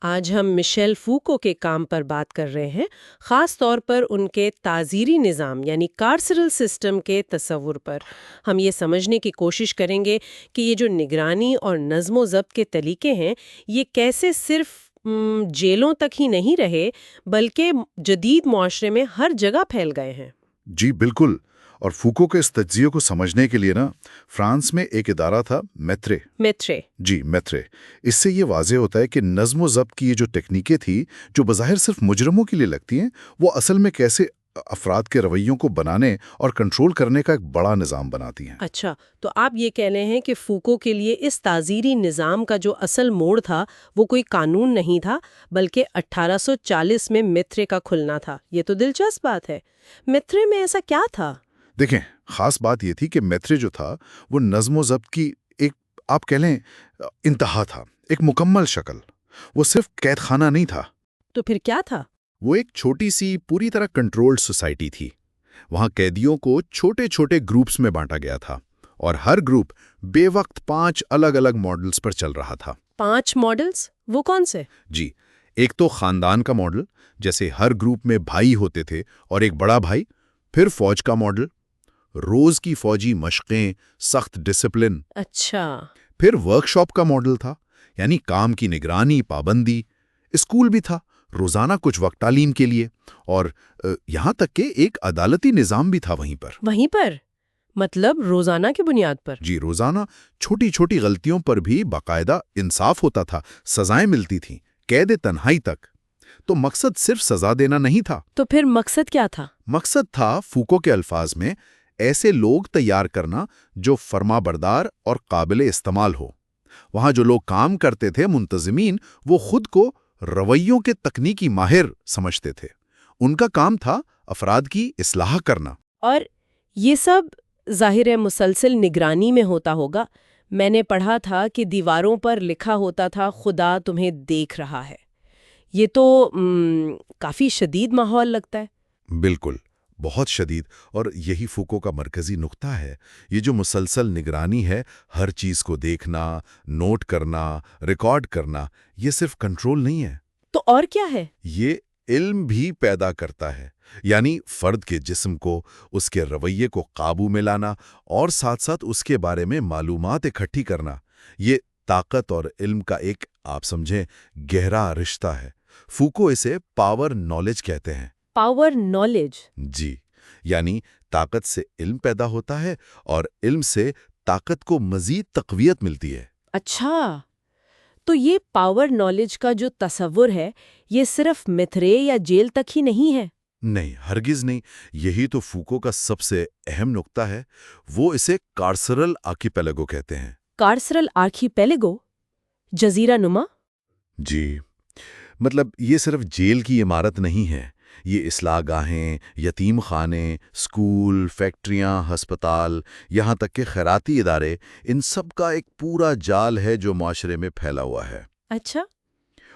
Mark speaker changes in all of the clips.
Speaker 1: آج ہم مشیل فوکو کے کام پر بات کر رہے ہیں، خاص طور پر ان کے تعزیری نظام یعنی کارسرل سسٹم کے تصور پر۔ ہم یہ سمجھنے کی کوشش کریں گے کہ یہ جو نگرانی اور نظم و ضبط کے طریقے ہیں، یہ کیسے صرف جیلوں تک ہی نہیں رہے بلکہ جدید معاشرے میں ہر جگہ پھیل گئے ہیں۔
Speaker 2: جی بالکل، اور فوکو کے اس تجزیے کو سمجھنے کے لیے فرانس میں ایک ادارہ تھا
Speaker 1: میترے۔
Speaker 2: میترے۔ اس سے یہ واضح ہوتا ہے کہ نظم و ضبط کی یہ جو ٹیکنیکیں تھی جو بظاہر صرف مجرموں کے لیے لگتی ہیں، وہ اصل میں کیسے افراد کے رویوں کو بنانے اور کنٹرول کرنے کا ایک بڑا نظام بناتی ہیں۔
Speaker 1: اچھا، تو آپ یہ کہہ رہے ہیں کہ فوکو کے لیے اس تعزیری نظام کا جو اصل موڑ تھا وہ کوئی قانون نہیں تھا بلکہ 1840 میں میترے کا کھلنا تھا۔ یہ تو دلچسپ بات ہے۔ میترے میں ایسا کیا تھا؟
Speaker 2: دیکھیں، خاص بات یہ تھی کہ میترے جو تھا وہ نظم و ضبط کی ایک، آپ کہہ لیں، انتہا تھا، ایک مکمل شکل۔ وہ صرف قید خانہ نہیں تھا،
Speaker 1: تو پھر کیا تھا؟
Speaker 2: وہ ایک چھوٹی سی پوری طرح کنٹرولڈ سوسائٹی تھی۔ وہاں قیدیوں کو چھوٹے چھوٹے گروپس میں بانٹا گیا تھا، اور ہر گروپ بے وقت 5 الگ الگ ماڈلز پر چل رہا تھا۔
Speaker 1: 5 ماڈلز؟ وہ کون سے؟
Speaker 2: جی، ایک تو خاندان کا ماڈل، جیسے ہر گروپ میں بھائی ہوتے تھے اور ایک بڑا بھائی۔ پھر فوج کا ماڈل، روز کی فوجی مشقیں، سخت ڈسپلن۔
Speaker 1: اچھا۔
Speaker 2: پھر ورک شاپ کا ماڈل تھا، یعنی کام کی نگرانی، پابندی۔ اسکول بھی تھا، روزانہ کچھ وقت تعلیم کے لیے، اور یہاں تک کہ ایک عدالتی نظام بھی تھا وہیں پر۔
Speaker 1: مطلب روزانہ کی بنیاد پر؟
Speaker 2: جی، روزانہ چھوٹی چھوٹی غلطیوں پر بھی باقاعدہ انصاف ہوتا تھا، سزائیں ملتی تھیں، قید تنہائی تک۔ تو مقصد صرف سزا دینا نہیں تھا۔
Speaker 1: تو پھر مقصد کیا تھا؟
Speaker 2: مقصد تھا، فوکو کے الفاظ میں، ایسے لوگ تیار کرنا جو فرما بردار اور قابل استعمال ہو۔ وہاں جو لوگ کام کرتے تھے، منتظمین، وہ خود کو رویوں کے تکنیکی ماہر سمجھتے تھے۔ ان کا کام تھا افراد کی اصلاح کرنا۔
Speaker 1: اور یہ سب ظاہر مسلسل نگرانی میں ہوتا ہوگا۔ میں نے پڑھا تھا کہ دیواروں پر لکھا ہوتا تھا، خدا تمہیں دیکھ رہا ہے۔ یہ تو کافی شدید ماحول لگتا ہے۔
Speaker 2: بالکل، بہت شدید، اور یہی فوکو کا مرکزی نقطہ ہے۔ یہ جو مسلسل نگرانی ہے، ہر چیز کو دیکھنا، نوٹ کرنا، ریکارڈ کرنا، یہ صرف کنٹرول نہیں ہے۔
Speaker 1: تو اور کیا ہے؟
Speaker 2: یہ علم بھی پیدا کرتا ہے، یعنی فرد کے جسم کو، اس کے رویے کو قابو میں لانا، اور ساتھ ساتھ اس کے بارے میں معلومات اکٹھی کرنا۔ یہ طاقت اور علم کا ایک، آپ سمجھیں، گہرا رشتہ ہے۔ فوکو اسے پاور نالج کہتے ہیں۔
Speaker 1: Power knowledge?
Speaker 2: جی، یعنی طاقت سے علم پیدا ہوتا ہے، اور علم سے طاقت کو مزید تقویت ملتی ہے۔
Speaker 1: اچھا، تو یہ پاور نالج کا جو تصور ہے، یہ صرف میترے یا جیل تک ہی نہیں ہے؟
Speaker 2: نہیں، ہرگز نہیں۔ یہی تو فوکو کا سب سے اہم نقطہ ہے۔ وہ اسے کارسرل آرکیپیلاگو کہتے ہیں۔
Speaker 1: کارسرل آرکیپیلاگو؟ جزیرہ نما؟
Speaker 2: جی، مطلب یہ صرف جیل کی عمارت نہیں ہے، یہ اصلاح گاہیں، یتیم خانے، اسکول، فیکٹریاں، ہسپتال، یہاں تک کہ خیراتی ادارے، ان سب کا ایک پورا جال ہے جو معاشرے میں پھیلا ہوا ہے۔
Speaker 1: اچھا۔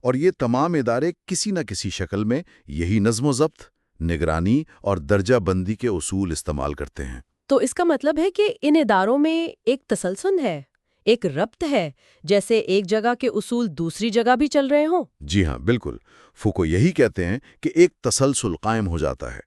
Speaker 2: اور یہ تمام ادارے کسی نہ کسی شکل میں یہی نظم و ضبط، نگرانی اور درجہ بندی کے اصول استعمال کرتے ہیں۔
Speaker 1: تو اس کا مطلب ہے کہ ان اداروں میں ایک تسلسل ہے، ایک ربط ہے، جیسے ایک جگہ کے اصول دوسری جگہ بھی چل رہے ہوں۔
Speaker 2: جی ہاں، بالکل۔ فوکو یہی کہتے ہیں کہ ایک تسلسل قائم ہو جاتا ہے۔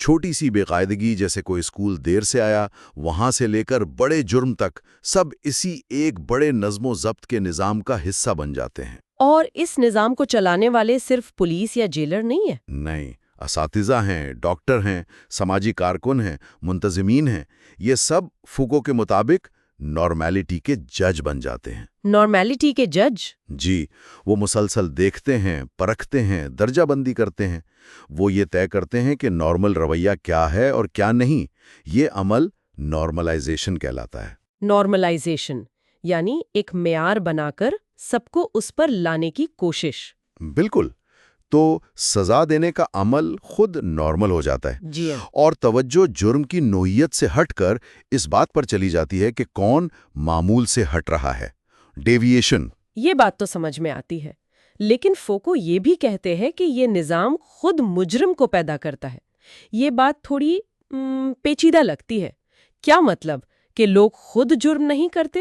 Speaker 2: چھوٹی سی بے قاعدگی، جیسے کوئی اسکول دیر سے آیا، وہاں سے لے کر بڑے جرم تک، سب اسی ایک بڑے نظم و ضبط کے نظام کا حصہ بن جاتے ہیں۔
Speaker 1: اور اس نظام کو چلانے والے صرف پولیس یا جیلر نہیں ہیں؟
Speaker 2: نہیں، اساتذہ ہیں، ڈاکٹر ہیں، سماجی کارکن ہیں، منتظمین ہیں۔ یہ سب فوکو کے مطابق نارمیلٹی کے جج بن جاتے ہیں۔
Speaker 1: نارمیلٹی کے جج؟
Speaker 2: جی، وہ مسلسل دیکھتے ہیں، پرکھتے ہیں، درجہ بندی کرتے ہیں۔ وہ یہ طے کرتے ہیں کہ نارمل رویہ کیا ہے اور کیا نہیں۔ یہ عمل نارملائزیشن کہلاتا ہے۔
Speaker 1: نارملائزیشن یعنی ایک معیار بنا کر سب کو اس پر لانے کی کوشش۔
Speaker 2: بالکل۔ تو سزا دینے کا عمل خود نارمل ہو جاتا ہے۔
Speaker 1: جی ہاں۔
Speaker 2: اور توجہ جرم کی نوعیت سے ہٹ کر اس بات پر چلی جاتی ہے کہ کون معمول سے ہٹ رہا ہے۔ ڈیویشن۔
Speaker 1: یہ بات تو سمجھ میں آتی ہے، لیکن فوکو یہ بھی کہتے ہیں کہ یہ نظام خود مجرم کو پیدا کرتا ہے۔ یہ بات تھوڑی پیچیدہ لگتی ہے۔ کیا مطلب کہ لوگ خود جرم نہیں کرتے؟